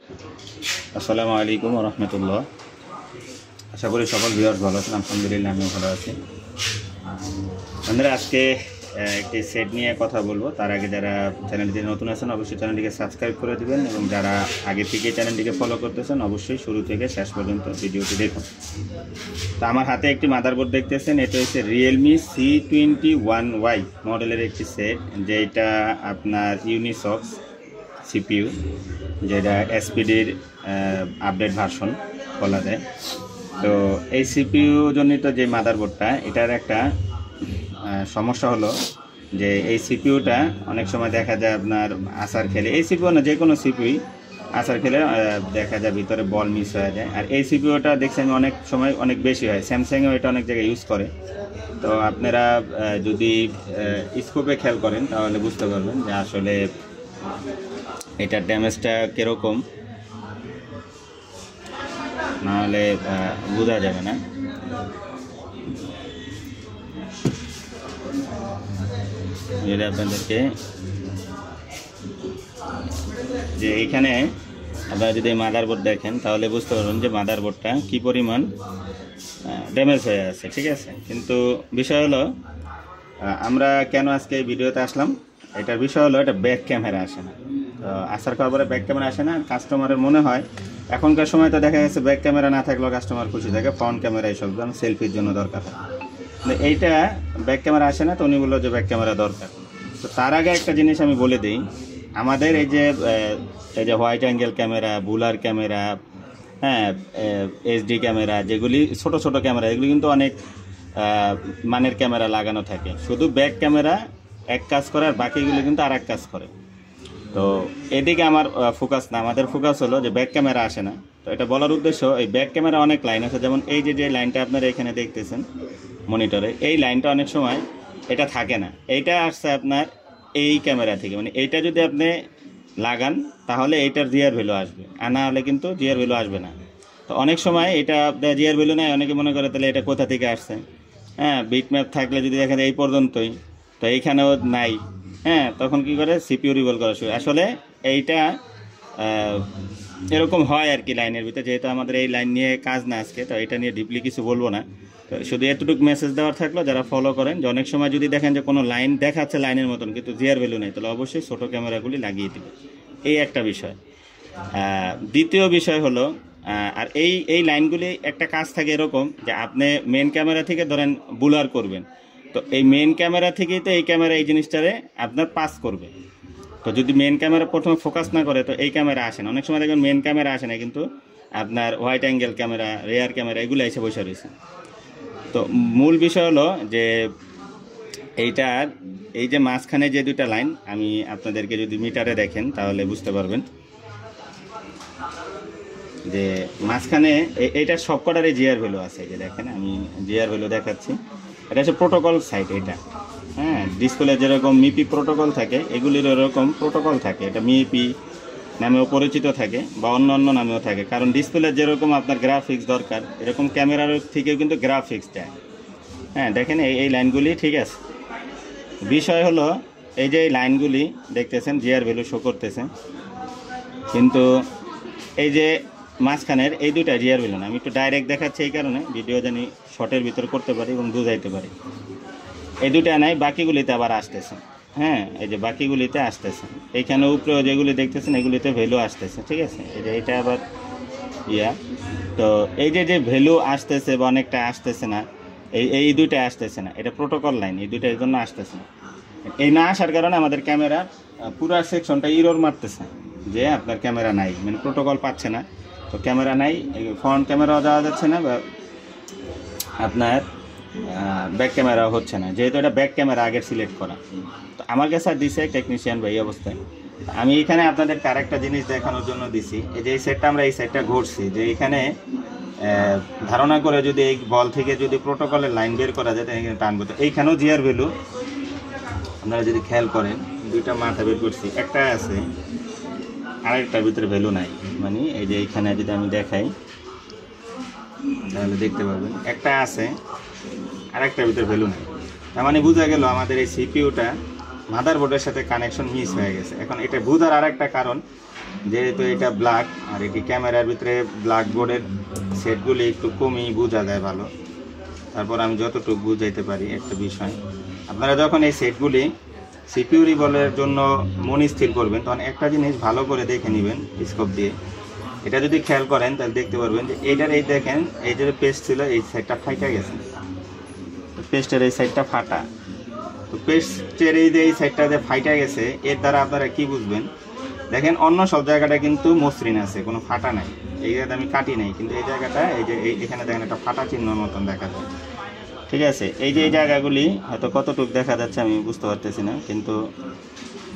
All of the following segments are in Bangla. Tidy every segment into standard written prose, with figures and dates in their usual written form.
আসসালামু আলাইকুম ওয়া রাহমাতুল্লাহ। আশা করি সকল ভিউয়ার্স ভালো আছেন। আলহামদুলিল্লাহ আমিও ভালো আছি। আমরা আজকে একটি সেট নিয়ে কথা বলবো। তার আগে যারা চ্যানেলটিতে নতুন আছেন অবশ্যই চ্যানেলটিকে সাবস্ক্রাইব করে দিবেন, এবং যারা আগে থেকে চ্যানেলটিকে ফলো করতেছেন অবশ্যই শুরু থেকে শেষ পর্যন্ত ভিডিওটি দেখুন। তো আমার হাতে একটি মাদারবোর্ড দেখতেছেন, এটা হচ্ছে রিয়েলমি C21Y মডেলের একটি সেট, যেটা আপনার ইউনিসক্স সিপিইউ, যেটা এসপিডির আপডেট ভার্সন বলা যায়। তো এই সিপিইউ জনিত যে মাদারবোর্ডটা, এটার একটা সমস্যা হলো যে এই সিপিইউটা অনেক সময় দেখা যায় আপনার আসার খেলে, এই সিপিইউ না যে কোনো সিপিইউ আসার খেলে দেখা যায় ভিতরে বল মিস হয়ে যায়। আর এই সিপিইউটা দেখছি আমি অনেক সময় অনেক বেশি হয়, স্যামসাংয়েও এটা অনেক জায়গায় ইউজ করে। তো আপনারা যদি স্কোপে খেয়াল করেন তাহলে বুঝতে পারবেন যে আসলে এটার ড্যামেজটা কীরকম, নাহলে বোঝা যাবে না। যদি আপনাদেরকে যে এইখানে আপনারা যদি মাদারবোর্ড দেখেন তাহলে বুঝতে পারবেন যে মাদারবোর্ডটা কী পরিমাণ ড্যামেজ হয়ে আছে, ঠিক আছে। কিন্তু বিষয় হলো আমরা কেন আজকে এই ভিডিওতে আসলাম, এটার বিষয় হলো এটা ব্যাক ক্যামেরা আসে না। তো আসার খবরে ব্যাক ক্যামেরা আসে না, কাস্টমারের মনে হয় এখনকার সময় তো দেখা গেছে ব্যাক ক্যামেরা না থাকলেও কাস্টমার খুশি থাকে, ফ্রন্ট ক্যামেরা এইসব সেলফির জন্য দরকার হয়। এইটা ব্যাক ক্যামেরা আসে না, তো উনি বললো যে ব্যাক ক্যামেরা দরকার। তো তার আগে একটা জিনিস আমি বলে দিই, আমাদের এই যে হোয়াইট অ্যাঙ্গেল ক্যামেরা, বুলার ক্যামেরা, হ্যাঁ এইচডি ক্যামেরা, যেগুলি ছোট ছোট ক্যামেরা, এগুলি কিন্তু অনেক মানের ক্যামেরা লাগানো থাকে। শুধু ব্যাক ক্যামেরা এক কাজ করে আর বাকিগুলো কিন্তু আর এক কাজ করে। তো এদিকে আমার ফোকাস না, আমাদের ফোকাস হলো যে ব্যাক ক্যামেরা আসে না। তো এটা বলার উদ্দেশ্য, এই ব্যাক ক্যামেরা অনেক লাইন আছে, যেমন এই যে লাইনটা আপনারা এখানে দেখতেছেন মনিটরে, এই লাইনটা অনেক সময় এটা থাকে না। এইটা আসছে আপনার এই ক্যামেরা থেকে, মানে এইটা যদি আপনি লাগান তাহলে এইটার জিআর ভ্যালু আসবে, আর না হলে কিন্তু জিআর ভ্যালু আসবে না। তো অনেক সময় এটা জিআর ভ্যালু নেয়, অনেকে মনে করে তাহলে এটা কোথা থেকে আসছে। হ্যাঁ, বিটম্যাপ থাকলে যদি দেখা যায় এই পর্যন্তই, তো এইখানেও নাই, হ্যাঁ, তখন কি করে সিপিইউ রিভল করা শুরু। আসলে এইটা এরকম হয় আর কি লাইনের ভিতরে, যেহেতু আমাদের এই লাইন নিয়ে কাজ না আজকে, তো এটা নিয়ে ডিপলি কিছু বলবো না। তো শুধু এতটুকু মেসেজ দেওয়ার থাকলো যারা ফলো করেন, যে অনেক সময় যদি দেখেন যে কোনো লাইন দেখাচ্ছে লাইনের মতন কিন্তু জিআর ভ্যালু নেই, তাহলে অবশ্যই ছোটো ক্যামেরাগুলি লাগিয়ে দেবে। এই একটা বিষয়। দ্বিতীয় বিষয় হলো, আর এই লাইনগুলি একটা কাজ থাকে এরকম যে আপনি মেন ক্যামেরা থেকে ধরেন বুলার করবেন, তো এই মেন ক্যামেরা থেকেই তো এই ক্যামেরা এই জিনিসটারে আপনার পাস করবে। তো যদি মেন ক্যামেরা প্রথমে ফোকাস না করে তো এই ক্যামেরা আসে না। অনেক সময় দেখবেন মেন ক্যামেরা আসে না, কিন্তু আপনার white angle camera, rare camera এগুলো এসে বসে রয়েছে। তো মূল বিষয় হলো যে এইটার এই যে মাঝখানে যে দুটা লাইন, আমি আপনাদেরকে যদি মিটারে দেখেন তাহলে বুঝতে পারবেন যে মাঝখানে এইটার সবকটারে জিআর ভ্যালু আছে। এই যে দেখেন আমি জিআর ভ্যালু দেখাচ্ছি, এটা হচ্ছে প্রোটোকল সাইট। এটা হ্যাঁ, ডিসপ্লে যেরকম মিপি প্রোটোকল থাকে, এগুলির এরকম প্রোটোকল থাকে। এটা মিপি নামেও পরিচিত থাকে বা অন্য অন্য নামেও থাকে, কারণ ডিসপ্লে যেরকম আপনার গ্রাফিক্স দরকার, এরকম ক্যামেরার থেকেও কিন্তু গ্রাফিক্স দেয়। হ্যাঁ, দেখেন এই লাইনগুলি ঠিক আছে। বিষয় হলো এই যে এই লাইনগুলি দেখতেছেন জিআর ভ্যালু শো করতেছে, কিন্তু এই যে মাঝখানের এই দুইটা জিআর ভ্যালু না। আমি একটু ডাইরেক্ট দেখাচ্ছি এই কারণে, ভিডিও জানি শর্টের ভিতর করতে পারি এবং বুঝাইতে পারি। এই দুইটা নাই, বাকিগুলিতে আবার আসতেছে। হ্যাঁ, এই যে বাকিগুলিতে আসতেছে, এইখানে উপরেও যেগুলি দেখতেছেন এগুলিতে ভ্যালু আসতেছে, ঠিক আছে। এই যে এটা আবার তো এই যে ভ্যালু আসতেছে বা অনেকটা আসতেছে না, এই দুইটা আসতেছে না, এটা প্রোটোকল লাইন, এই দুইটা এর জন্য আসতেছে না। এই না আসার কারণে আমাদের ক্যামেরা পুরো সেকশনটা ইরর মারতেছে যে আপনার ক্যামেরা নাই, মানে প্রোটোকল পাচ্ছে না। তো ক্যামেরা নাই, ফ্রন্ট ক্যামেরাও যাওয়া যাচ্ছে না, বা আপনার ব্যাক ক্যামেরাও হচ্ছে না, যেহেতু এটা ব্যাক ক্যামেরা আগের সিলেক্ট করা। তো আমার কাছে দিছে টেকনিশিয়ান ভাই এই অবস্থায়। আমি এখানে আপনাদেরকে আরেকটা জিনিস দেখানোর জন্য দিছি, এই যে এই সেটটা আমরা এই সেটটা ঘুরছি, যে এখানে ধারণা করে যদি এই বল থেকে যদি প্রোটোকলের লাইন বের করা যায় তাহলে এখানে টানবো। তো এইখানেও জিআর ভ্যালু আপনারা যদি খেয়াল করেন, দুইটা মাথা বের করছি, একটা আছে আরেকটার ভিতরে ভ্যালু নাই। মানে এই যে এইখানে যদি আমি দেখাই তাহলে দেখতে পাবেন একটা আছে আরেকটার ভিতরে ভ্যালু নাই। তার মানে বোঝা গেল আমাদের এই সিপিইউটা মাদারবোর্ডের সাথে কানেকশন মিস হয়ে গেছে। এখন এটা বোঝার আরেকটা কারণ, যেহেতু এটা ব্ল্যাক আর এটি ক্যামেরার ভিতরে ব্ল্যাক বোর্ডের সেটগুলি একটু কমই বোঝা যায় ভালো। তারপর আমি যতটুকু বুঝাইতে পারি একটা বিষয়, আপনারা যখন এই সেটগুলি সিপিইউ রিভলভের জন্য মন স্থির করবেন তখন একটা জিনিস ভালো করে দেখে নেবেন স্কোপ দিয়ে। এটা যদি খেয়াল করেন তাহলে দেখতে পারবেন যে এইটার এই দেখেন এই যে পেস্ট ছিল এই সাইডটা ফাইটা গেছে, পেস্টের এই সাইডটা ফাটা। তো পেস্টের এই যে এই সাইডটা যে ফাইটা গেছে এর দ্বারা আপনারা কি বুঝবেন, দেখেন অন্য সব জায়গাটা কিন্তু মসৃণ আছে, কোনো ফাটা নাই, এই জায়গাটা আমি কাটি নাই, কিন্তু এই জায়গাটা এই যে এখানে দেখেন একটা ফাটা চিহ্ন মতন দেখা যায়। ঠিক আছে, এই যে এই জায়গাগুলি হয়তো কতটুকু দেখা যাচ্ছে আমি বুঝতে পারতেছি না, কিন্তু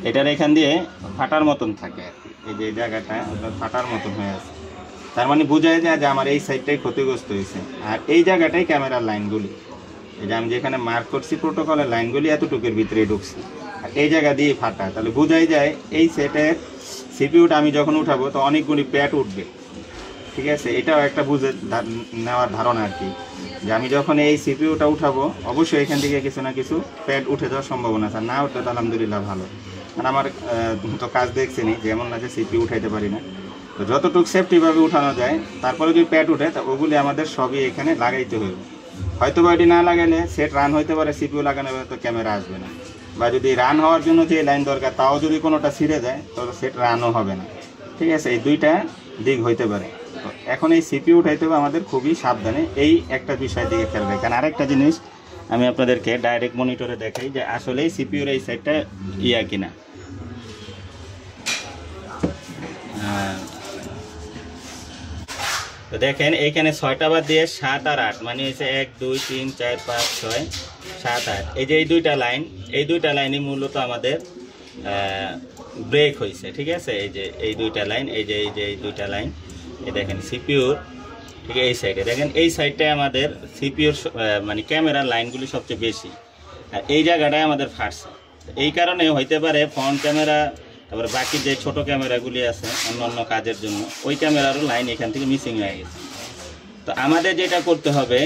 এটার এখান দিয়ে ফাটার মতন থাকে আর কি। এই যে এই জায়গাটা আপনার ফাটার মতন হয়ে আছে, তার মানে বোঝাই যায় যে আমার এই সাইডটাই ক্ষতিগ্রস্ত হয়েছে। আর এই জায়গাটাই ক্যামেরার লাইনগুলি, এই যে আমি যেখানে মার্ক করছি প্রোটোকলের লাইনগুলি এতটুকুর ভিতরে ঢুকছি, আর এই জায়গা দিয়ে ফাটা, তাহলে বোঝাই যায় এই সেটের সিপিইউটা আমি যখন উঠাবো তো অনেকগুলি প্যাড উঠবে। ঠিক আছে, এটাও একটা বুঝে নেওয়ার ধারণা আর কি, যে আমি যখন এই সিপিইউটা উঠাবো অবশ্যই এখান থেকে কিছু না কিছু প্যাড উঠে যাওয়ার সম্ভাবনা আছে, না উঠলে তো আলহামদুলিল্লাহ ভালো। আর আমার তো কাজ দেখছেনি যেমন না যে সিপিইউ উঠাইতে পারি না, তো যতটুকু সেফটিভাবে উঠানো যায় তারপরে যদি প্যাড উঠে তা ওগুলি আমাদের সবই এখানে লাগাইতে হবে। হয়তো বা এটি না লাগাইলে সেট রান হইতে পারে, সিপিইউ লাগানো তো ক্যামেরা আসবে না, বা যদি রান হওয়ার জন্য যে লাইন দরকার তাও যদি কোনোটা ছিঁড়ে যায় তাহলে সেট রানও হবে না। ঠিক আছে, এই দুইটা দিক হইতে পারে। তো এখন এই সিপিইউ উঠাইতে হবে আমাদের খুবই সাবধানে, এই একটা বিষয় দিকে খেয়াল রাখেন। আরেকটা জিনিস আমি আপনাদেরকে ডাইরেক্ট মনিটরে দেখাই যে আসলেই সিপিইউর এই সাইডটা ইয়া কিনা। তো দেখেন এইখানে 6টা বাদ দিয়ে 7 আর 8 মানে হচ্ছে 1 2 3 4 5 6 7 8, এই যে এই দুইটা লাইন, এই দুইটা লাইনই মূলত আমাদের ব্রেক হয়েছে। ঠিক আছে, এই যে এই দুইটা লাইন, এই যে এই দুইটা লাইন, এই দেখেন সিপিইউর ঠিক এই সাইডে দেখেন এই সাইডটায় আমাদের সিপিইউর মানে ক্যামেরার লাইনগুলি সবচেয়ে বেশি, আর এই জায়গাটায় আমাদের ফাটছে। এই কারণে হইতে পারে ফ্রন্ট ক্যামেরা, তারপরে বাকি যে ছোট ক্যামেরাগুলি আছে অন্য অন্য কাজের জন্য ওই ক্যামেরারও লাইন এখান থেকে মিসিং হয়ে গেছে। তো আমাদের যেটা করতে হবে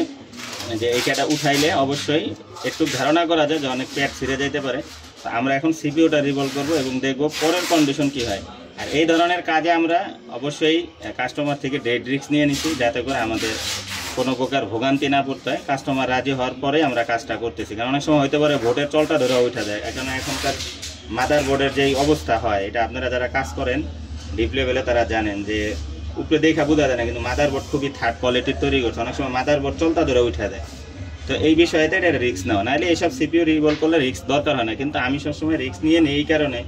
যে এইটা উঠাইলে অবশ্যই একটু ধারণা করা যায় যে অনেক প্যাড ছিঁড়ে যেতে পারে। তো আমরা এখন সিপিইউটা রিভলভ করবো এবং দেখব পরের কন্ডিশন কি হয়। আর এই ধরনের কাজে আমরা অবশ্যই কাস্টমার থেকে ডেড রিস্ক নিয়ে নিচ্ছি যাতে করে আমাদের কোনো প্রকার ভোগান্তি না পড়তে হয়। কাস্টমার রাজি হওয়ার পরে আমরা কাজটা করতেছি, কারণ অনেক সময় হতে পারে ভোটের চলটা ধরে উঠা যায়। এখন এখনকার মাদার বোর্ডের যেই অবস্থা হয় এটা আপনারা যারা কাজ করেন ডিপ লেভেলে তারা জানেন যে উপরে দেখা বোঝা যায় না, কিন্তু মাদার বোর্ড খুবই থার্ড কোয়ালিটির তৈরি করছে, অনেক সময় মাদার বোর্ড চলতা ধরে উঠা দেয়। তো এই বিষয়তে এটা রিস্ক নেওয়া, নাহলে এইসব সিপিইউ রিভলভ করলে রিস্ক দরকার হয় না, কিন্তু আমি সবসময় রিস্ক নিয়ে নিই এই কারণে,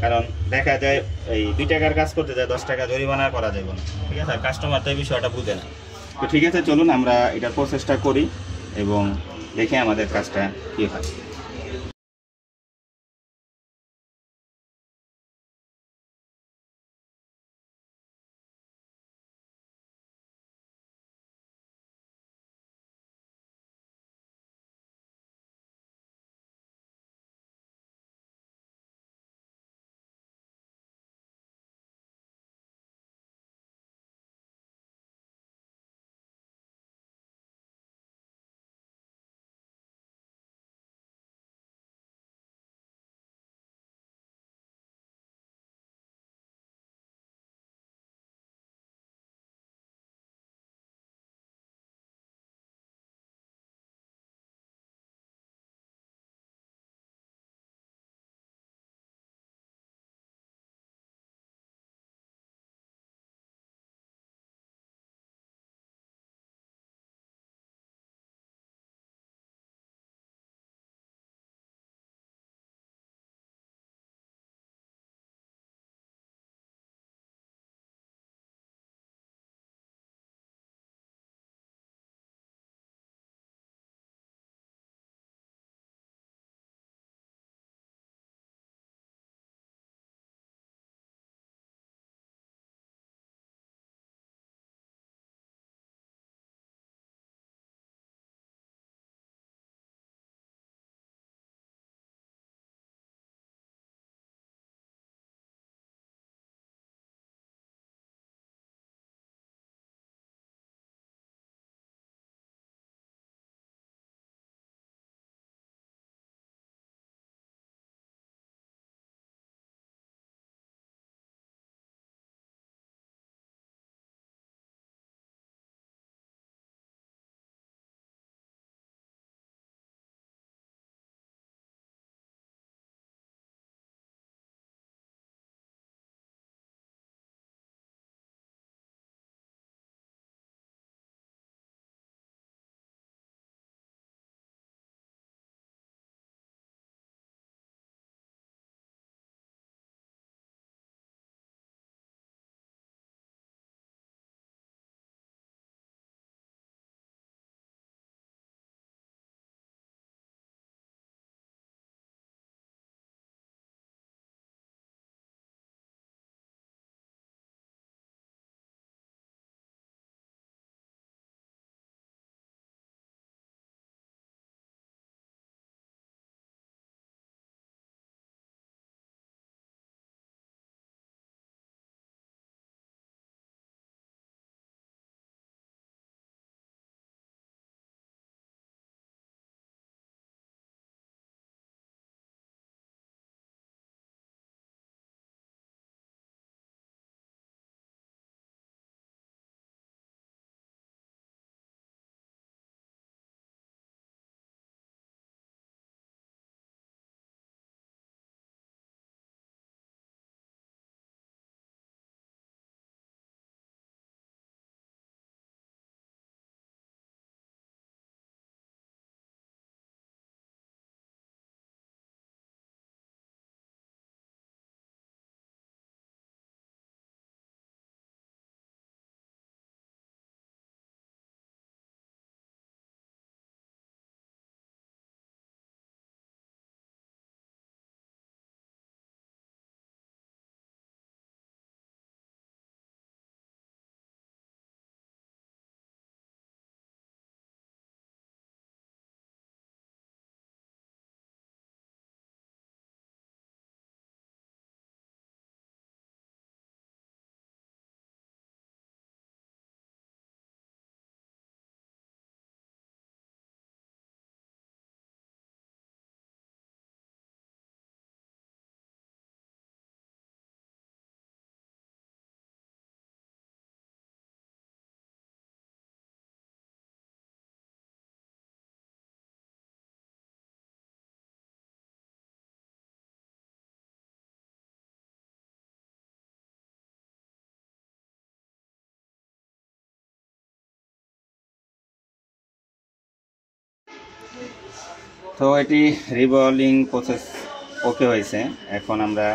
কারণ দেখা যায় এই 2 টাকার কাজ করতে যায় 10 টাকা জরিমানা করা যাবে না। ঠিক আছে, কাস্টমার তো এই বিষয়টা বুঝে না। তো ঠিক আছে, চলুন আমরা এটার প্রসেসটা করি এবং দেখে আমাদের কাজটা কী হয়। তো এটি রিভলভিং প্রসেস ওকে হয়েছে। এখন আমরা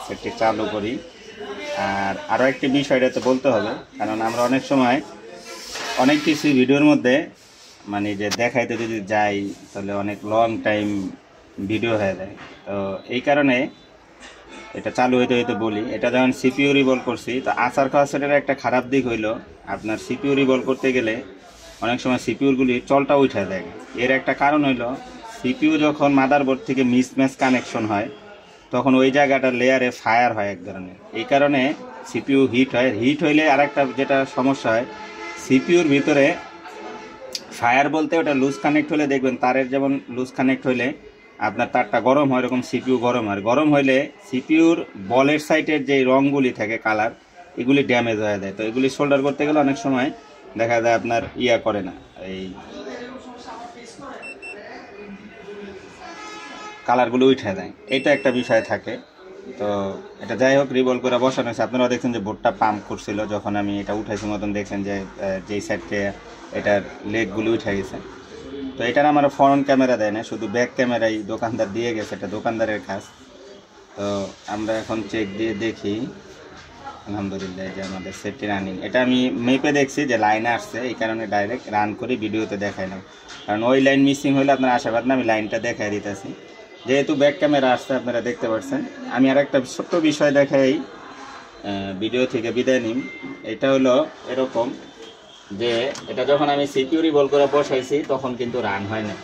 সেটটি চালু করি। আর আরও একটি বিষয় এটাতে বলতে হবে, কারণ আমরা অনেক সময় অনেক কিছু ভিডিওর মধ্যে মানে যে দেখাইতে যদি যাই তাহলে অনেক লং টাইম ভিডিও হয়ে যায়। তো এই কারণে এটা চালু হইতে হইতে বলি, এটা যখন সিপিইউ রিভলভ করছি, তো আসার খাওয়া সেটের একটা খারাপ দিক হইলো আপনার সিপিইউ রিভলভ করতে গেলে অনেক সময় সিপিইউরগুলি চলটা উঠে যায়। এর একটা কারণ হইলো সিপিইউ যখন মাদারবোর্ড থেকে মিসম্যাচ কানেকশন হয় তখন ওই জায়গাটা লেয়ারে ফায়ার হয় এক ধরনের। এই কারণে সিপিইউ হিট হয়। হিট হইলে আরেকটা যেটা সমস্যা হয়, সিপিইউর ভিতরে ফায়ার বলতে ওটা লুজ কানেক্ট হলে দেখবেন তারের যেমন লুজ কানেক্ট হইলে আপনার তারটা গরম হয়, এরকম সিপিইউ গরম হয়। গরম হইলে সিপিইউর বলের সাইডের যে রঙগুলি থাকে কালার, এগুলি ড্যামেজ হয়ে যায়। তো এগুলি সোল্ডার করতে গেলে অনেক সময় দেখা যায় আপনার ইয়া করে না, এই কালারগুলো উঠে যায়, এটা একটা বিষয় থাকে। তো এটা যাই হোক রিভলভ করে বসানো হয়েছে। আপনারা দেখছেন যে বোর্ডটা পাম্প করছিল, যখন আমি এটা উঠাইছি মতন দেখছেন যে যেই সাইডে এটার লেগগুলি উঠে গেছে। তো এটার আমার ফ্রন্ট ক্যামেরা দেয় না, শুধু ব্যাক ক্যামেরাই দোকানদার দিয়ে গেছে, এটা দোকানদারের কাজ। তো আমরা এখন চেক দিয়ে দেখি, আলহামদুলিল্লাহ যে আমাদের সেটটি রানিং। এটা আমি মেপে দেখছি যে লাইনে আসছে, এই কারণে ডাইরেক্ট রান করে ভিডিওতে দেখাইলাম, কারণ ওই লাইন মিসিং হলে আপনার আশাবাদ না আমি লাইনটা দেখাই দিতেছি। যেহেতু ব্যাক ক্যামেরা আসছে আপনারা দেখতে পাচ্ছেন। আমি আর একটা ছোট্ট বিষয় দেখাই ভিডিও থেকে বিদায় নিন। এটা হলো এরকম যে এটা যখন আমি সিপিইউ রিভলভ করে বসাইছি তখন কিন্তু রান হয় না।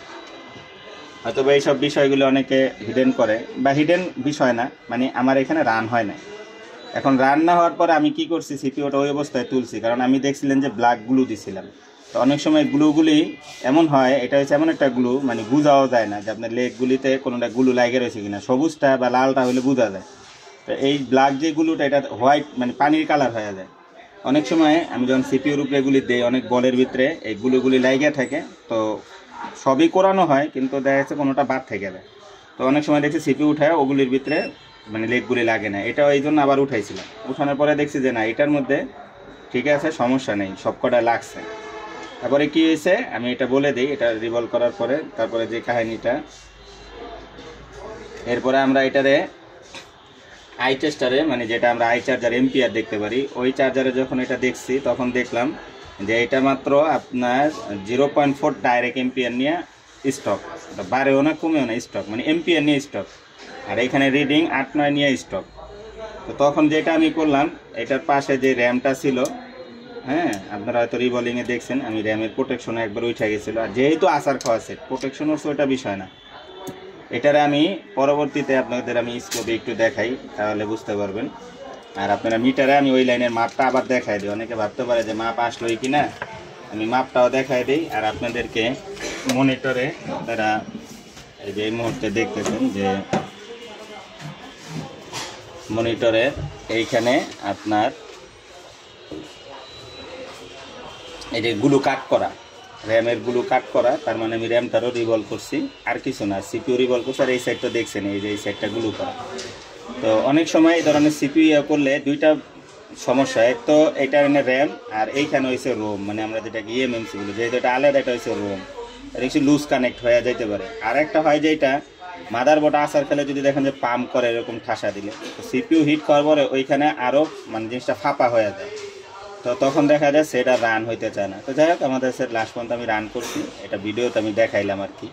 হয়তো এইসব বিষয়গুলো অনেকে হিডেন করে, বা হিডেন বিষয় না, মানে আমার এখানে রান হয় না। এখন রান না হওয়ার পরে আমি কি করছি, সিপিইউটা ওই অবস্থায় তুলছি, কারণ আমি দেখছিলেন যে ব্ল্যাক গ্লু দিছিলাম। তো অনেক সময় গ্লুগুলি এমন হয়, এটা হচ্ছে এমন একটা গ্লু মানে বোঝাও যায় না যে আপনার লেগগুলিতে কোনোটা গ্লু লাগে রয়েছে কিনা, সবুজটা বা লালটা হলে বোঝা যায়। তো এই ব্ল্যাক যে গ্লুটা এটা হোয়াইট মানে পানির কালার হয়ে যায়। অনেক সময় আমি যখন সিপিইউর উপরে এগুলি দিই, অনেক বলের ভিতরে এই গ্লুগুলি লাগিয়ে থাকে, তো সবই কোরানো হয় কিন্তু দেখা যাচ্ছে কোনোটা বাদ থেকে যায়। তো অনেক সময় দেখছি সিপিইউ উঠায় ওগুলির ভিতরে মানে লেগগুলি লাগে না, এটাও এই জন্য আবার উঠাইছিলাম। উঠানোর পরে দেখছি যে না, এটার মধ্যে ঠিক আছে, সমস্যা নেই, সবকটা লাগছে। তারপরে কি হয়েছে আমি এটা বলে দিই, এটা রিভলভ করার পরে তারপরে যে কাহিনীটা। এরপরে আমরা এটারে আই টেস্টারে মানে যেটা আমরা আই চার্জার এম্পিয়ার দেখতে পারি, ওই চার্জারে যখন এটা দেখছি তখন দেখলাম যে এটা মাত্র আপনার 0.4 ডাইরেক্ট এম্পিয়ার নিয়ে স্টক, বাড়েও না কমেও না, স্টক মানে এম্পিয়ার নিয়ে স্টক। আর এখানে রিডিং 8-9 নিয়ে স্টক। তো তখন যেটা আমি করলাম, এটার পাশে যে র্যামটা ছিল, হ্যাঁ আপনারা হয়তো রিভলিংয়ে দেখছেন আমি র্যামের প্রোটেকশনে একবার উঠে গেছিলো। আর যেহেতু আসার খাওয়া সেট প্রোটেকশন হচ্ছে ওইটা বিষয় না, এটারে আমি পরবর্তীতে আপনাদের আমি স্কোপে একটু দেখাই, তাহলে বুঝতে পারবেন। আর আপনারা মিটারে আমি ওই লাইনের মাপটা আবার দেখাই দিই, অনেকে ভাবতে পারে যে মাপ আসলোই কিনা, আমি মাপটাও দেখাই দিই। আর আপনাদেরকে মনিটরে আপনারা এই যে এই মুহূর্তে দেখতেছেন যে মনিটরে এইখানে আপনার এই যে গুলো কাট করা, র্যামের গুলো কাট করা, তার মানে আমি র্যামটারও রিভলভ করছি, আর কিছু না, সিপিইউ রিভলভ করছি। আর এই সাইডটা দেখছেন, এই যে এই সাইডটা গুলো করা। তো অনেক সময় এই ধরনের সিপিইউ করলে দুইটা সমস্যা, এক তো এটা এনে র্যাম, আর এইখানে হয়েছে রোম, মানে আমরা যেটাকে ইএমএমসি বলি, যেহেতু এটা আলাদা, এটা হয়েছে রোম, এটা কিছু লুজ কানেক্ট হয়ে যেতে পারে। আর একটা হয় যে এটা মাদারবোর্ড আসার ফেলে যদি দেখেন যে পাম্প করে এরকম ঠাসা দিলে, তো সিপিইউ হিট করার পরে ওইখানে আরও মানে জিনিসটা ফাঁপা হয়ে যায়, তো তখন দেখা যায় সেটা রান হইতে চায় না। তো যাই হোক আমাদের সেট লাস্ট পর্যন্ত আমি রান করছি, এটা ভিডিওতে আমি দেখাইলাম আর কি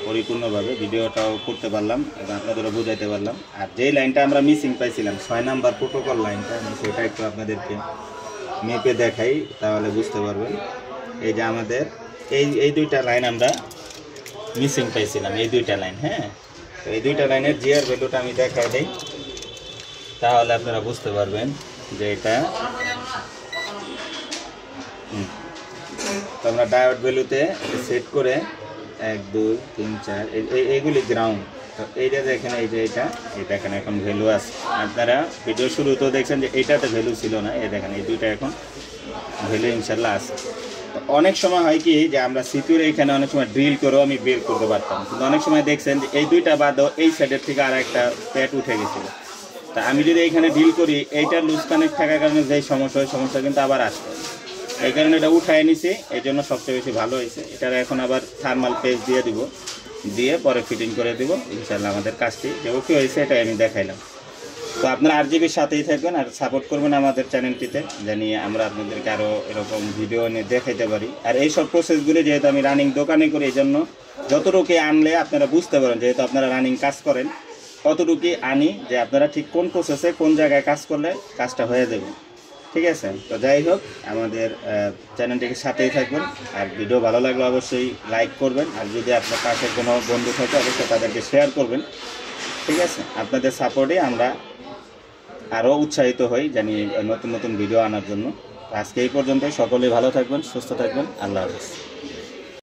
পরিপূর্ণভাবে, ভিডিওটাও করতে পারলাম এবং আপনাদেরও বুঝাইতে পারলাম। আর যেই লাইনটা আমরা মিসিং পাইছিলাম 6 নাম্বার প্রোটোকল লাইনটা, আমি সেটা একটু আপনাদেরকে মেপে দেখাই, তাহলে বুঝতে পারবেন। এই যে আমাদের এই দুইটা লাইন আমরা মিসিং পাইছিলাম, এই দুইটা লাইন, হ্যাঁ। তো এই দুইটা লাইনের জিআর ভ্যালুটা আমি দেখাই দিই, তাহলে আপনারা বুঝতে পারবেন যে এটা। তো আমরা ডায়োড ভ্যালুতে সেট করে 1 2 3 4 এইগুলি গ্রাউন্ড। তো এইটা দেখেন, এই যে এটা এখানে এখন ভ্যালু আছে। আপনারা ভিডিও শুরুতেও দেখছেন যে এইটাতে ভ্যালু ছিল না, এই দেখেন এই দুইটা এখন ভ্যালু ইনশাল্লাহ আছে। তো অনেক সময় হয় কি যে আমরা সিপিইউর এইখানে অনেক সময় ড্রিল করেও আমি বের করতে পারতাম, কিন্তু অনেক সময় দেখছেন যে এই দুইটা বাদও এই সাইডের থেকে আর একটা প্যাট উঠে গেছিল। তা আমি যদি এইখানে ড্রিল করি, এইটা লুজ কানেক্ট থাকার কারণে যেই সমস্যা, ওই সমস্যা কিন্তু আবার আসবে। এই কারণে এটা উঠায় নিছি, এই জন্য সবচেয়ে বেশি ভালো হয়েছে। এটার এখন আবার থার্মাল পেস্ট দিয়ে দিব, দিয়ে পরে ফিটিং করে দিব। ইনশাল্লাহ আমাদের কাজটি যে ওকে হয়েছে এটাই আমি দেখাইলাম। তো আপনারা RGBর সাথেই থাকবেন আর সাপোর্ট করবেন আমাদের চ্যানেলটিতে, জানি আমরা আপনাদেরকে আরও এরকম ভিডিও নিয়ে দেখাইতে পারি। আর এই সব প্রসেসগুলি যেহেতু আমি রানিং দোকানে করি, এই জন্য যতটুকু আনলে আপনারা বুঝতে পারেন, যেহেতু আপনারা রানিং কাজ করেন, কতটুকু আনি যে আপনারা ঠিক কোন প্রসেসে কোন জায়গায় কাজ করলে কাজটা হয়ে যাবে। ঠিক আছে? তো যাই হোক, আমাদের চ্যানেলটিকে সাথেই থাকবেন। আর ভিডিও ভালো লাগলে অবশ্যই লাইক করবেন, আর যদি আপনার পাশের কোনো বন্ধু থাকে অবশ্যই তাদেরকে শেয়ার করবেন। ঠিক আছে? আপনাদের সাপোর্টে আমরা আরও উৎসাহিত হই, জানি নতুন নতুন ভিডিও আনার জন্য। আজকে এই পর্যন্তই। সকলেই ভালো থাকবেন, সুস্থ থাকবেন। আল্লাহ হাফেজ।